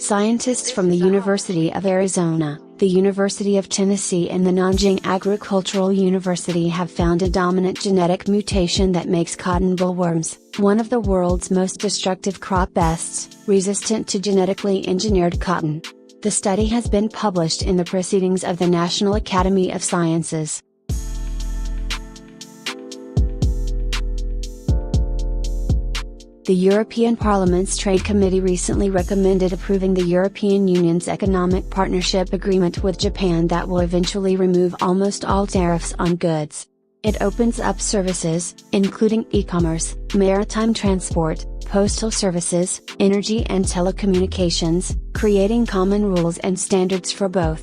Scientists from the University of Arizona, the University of Tennessee and the Nanjing Agricultural University have found a dominant genetic mutation that makes cotton bollworms, one of the world's most destructive crop pests, resistant to genetically engineered cotton. The study has been published in the Proceedings of the National Academy of Sciences. The European Parliament's Trade Committee recently recommended approving the European Union's Economic Partnership Agreement with Japan that will eventually remove almost all tariffs on goods. It opens up services, including e-commerce, maritime transport, postal services, energy and telecommunications, creating common rules and standards for both.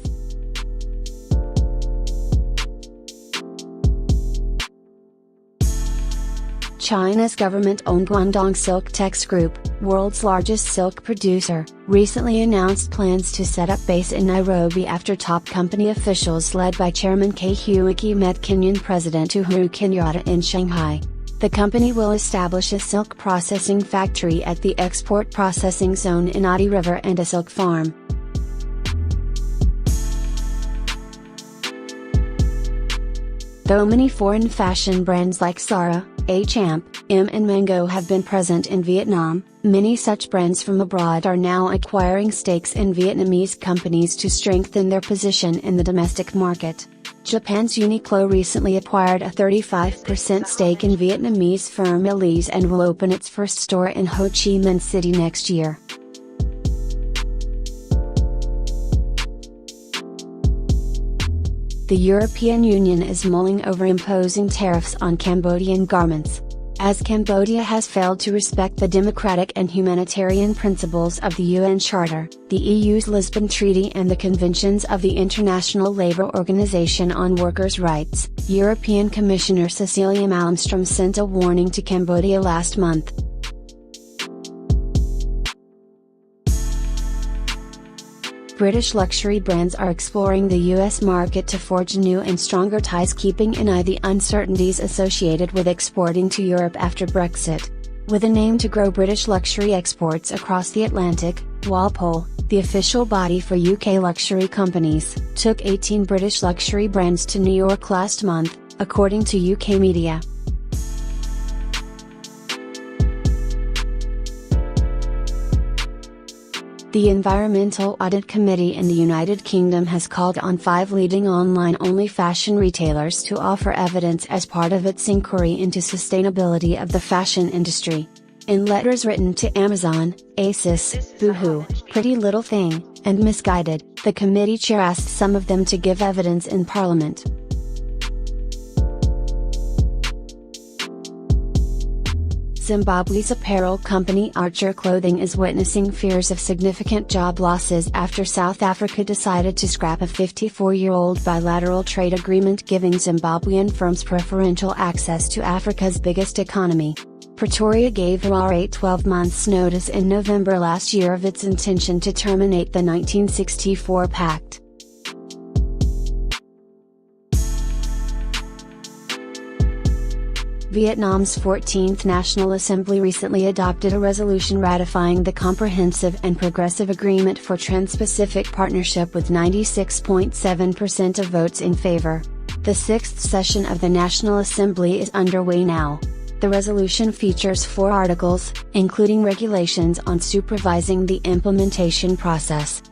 China's government-owned Guangdong Silk-Tex Group, world's largest silk producer, recently announced plans to set up base in Nairobi after top company officials led by Chairman Kaihuiki met Kenyan President Uhuru Kenyatta in Shanghai. The company will establish a silk processing factory at the export processing zone in Athi River and a silk farm. Though many foreign fashion brands like Zara, Champ, and Mango have been present in Vietnam, many such brands from abroad are now acquiring stakes in Vietnamese companies to strengthen their position in the domestic market. Japan's Uniqlo recently acquired a 35% stake in Vietnamese firm Mulls and will open its first store in Ho Chi Minh City next year. The European Union is mulling over imposing tariffs on Cambodian garments. As Cambodia has failed to respect the democratic and humanitarian principles of the UN Charter, the EU's Lisbon Treaty and the conventions of the International Labour Organization on Workers' Rights, European Commissioner Cecilia Malmström sent a warning to Cambodia last month. British luxury brands are exploring the US market to forge new and stronger ties, keeping in eye the uncertainties associated with exporting to Europe after Brexit. With an aim to grow British luxury exports across the Atlantic, Walpole, the official body for UK luxury companies, took 18 British luxury brands to New York last month, according to UK media. The Environmental Audit Committee in the United Kingdom has called on 5 leading online-only fashion retailers to offer evidence as part of its inquiry into sustainability of the fashion industry. In letters written to Amazon, ASOS, Boohoo, Pretty Little Thing, and Misguided, the committee chair asked some of them to give evidence in Parliament. Zimbabwe's apparel company Archer Clothing is witnessing fears of significant job losses after South Africa decided to scrap a 54-year-old bilateral trade agreement giving Zimbabwean firms preferential access to Africa's biggest economy. Pretoria gave Harare 12 months' notice in November last year of its intention to terminate the 1964 Pact. Vietnam's 14th National Assembly recently adopted a resolution ratifying the Comprehensive and Progressive Agreement for Trans-Pacific Partnership with 96.7% of votes in favor. The 6th session of the National Assembly is underway now. The resolution features 4 articles, including regulations on supervising the implementation process.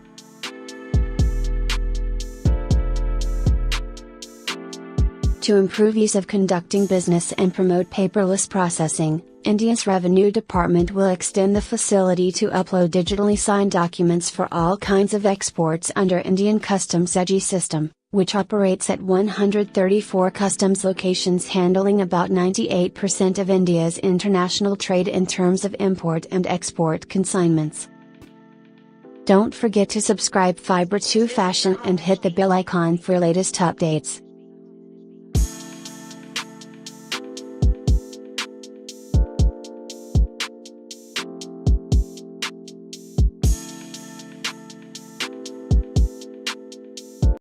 To improve ease of conducting business and promote paperless processing, India's Revenue Department will extend the facility to upload digitally signed documents for all kinds of exports under Indian Customs EGI system, which operates at 134 customs locations handling about 98% of India's international trade in terms of import and export consignments. Don't forget to subscribe Fibre2Fashion and hit the bell icon for latest updates.